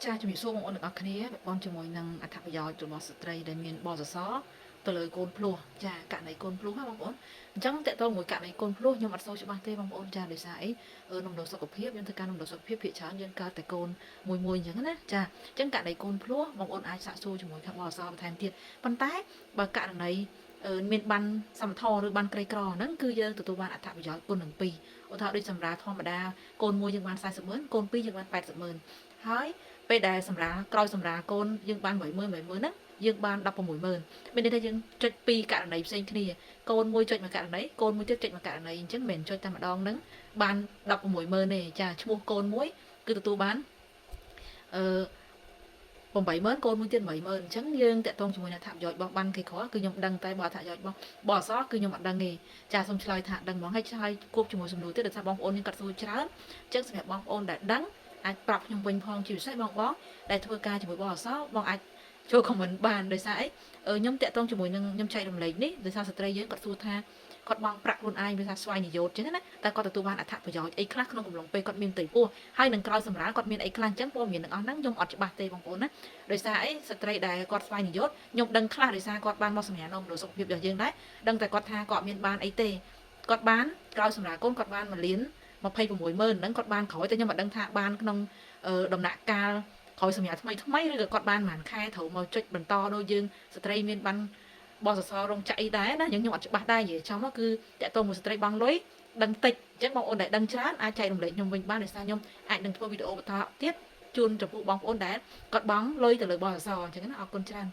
ចាជំរាបសួរបងប្អូនទាំងអស់គ្នាបងជាមួយនឹងអត្ថប្រយោជន៍របស់ស្ត្រីដែលមានបសសទៅលើកូនភ្លោះចាករណីកូនភ្លោះណាបងប្អូនអញ្ចឹងតើតើមួយករណីកូនភ្លោះខ្ញុំអត់សូវច្បាស់ទេបងប្អូនចាដោយសារអីនំដូរសុខភាពយើងធ្វើការនំដូរសុខភាពភាគច្រើនយើងកើតតែកូនមួយអញ្ចឹងណាចាអញ្ចឹងករណីកូនភ្លោះបងប្អូនអាចសាកសួរជាមួយខាងបសសបន្ថែមទៀតប៉ុន្តែបើករណីមានបានសមត្ថឬបានក្រីក្រហ្នឹងគឺយើងទទួលបានអត្ថប្រយោជន៍គុណនឹង2ឧទាហរណ៍ដូចសម្រាប់ធម្មតាកូន1យើងបាន400000កូន2យើងបាន80000ហើយពេលដែលសម្រាប់ក្រោយសម្រាប់កូនយើងបាន10000ហ្នឹងយើងបាន16000មានន័យថាយើងចុច2ករណីផ្សេងគ្នាកូនមួយចុចមួយករណីកូនមួយទៀតចុចមួយករណីអញ្ចឹងមិនមែនចុចតែម្ដងហ្នឹងបាន16000ទេចាឈ្មោះកូនមួយគឺទទួលបានអឺ80000កូនមួយទៀត80000អញ្ចឹងយើងតាក់ទងជាមួយនឹងអត្ថប្រយោជន៍របស់បានគេក្រគឺខ្ញុំដឹងតែបើអត្ថប្រយោជន៍របស់បអសគឺខ្ញុំអត់ដឹងទេចាសូមឆ្លើយថាដឹងហ្មងហើយឆ្លើយគប់ជាមួយសំណួរទៀតដោយសារបងប្អូនមានកាត់សួរច្រើនអញ្ចឹងសម្រាប់បងប្អូនដែលដឹងអាចប្រាប់ខ្ញុំវិញផងជាពិសេសបងដែលធ្វើការជាមួយបងអសបងអាចចូលខមមិនបានដោយសារអីខ្ញុំតាក់ទងជាមួយនឹងខ្ញុំចែករំលែកនេះដោយសារស្ត្រីយើងគាត់សួរថាគាត់បងប្រាក់ខ្លួនឯងវាថាស្វ័យនិយោជអញ្ចឹងណាតែគាត់ទទួលបានអត្ថប្រយោជន៍អីខ្លះក្នុងកំឡុងពេលគាត់មានផ្ទៃពោះហើយនឹងក្រោយសម្រាប់គាត់មានអីខ្លះអញ្ចឹងព័ត៌មានទាំងអស់ហ្នឹងខ្ញុំអត់ច្បាស់ទេបងប្អូនណាដោយសារអីស្ត្រីដែលគាត់ស្វ័យនិយោជខ្ញុំដឹងខ្លះដោយសារគាត់បានមកសម្រាប់នំដោយសុខភាពរបស់យើងដែរដឹងតែគាត់ថាគាត់មានបានអីទេគាត់បានក្រោយសម្រាប់កូនគាត់បាន1,26,000ហ្នឹងគាត់បានក្រោយតែខ្ញុំអត់ដឹងថាបានក្នុងដំណាក់កាលក្រោយសម្រាប់ថ្មីឬក៏គាត់បានប្រហែលខែត្រូវមកចុចបន្តដូចយើងស្ត្រីមានបានបសសរងចាក់អីដែរណាខ្ញុំអត់ច្បាស់ដែរនិយាយចំគឺតាក់ទងមួយស្ត្រីបងលុយដឹងតិចអញ្ចឹងបងប្អូនដែលដឹងច្រើនអាចចែករំលែកខ្ញុំវិញបានដោយសារខ្ញុំអាចនឹងធ្វើវីដេអូបន្តទៀតជូនចំពោះបងប្អូនដែលគាត់បងលុយទៅលើបសសរអញ្ចឹងណាអរគុណច្រើន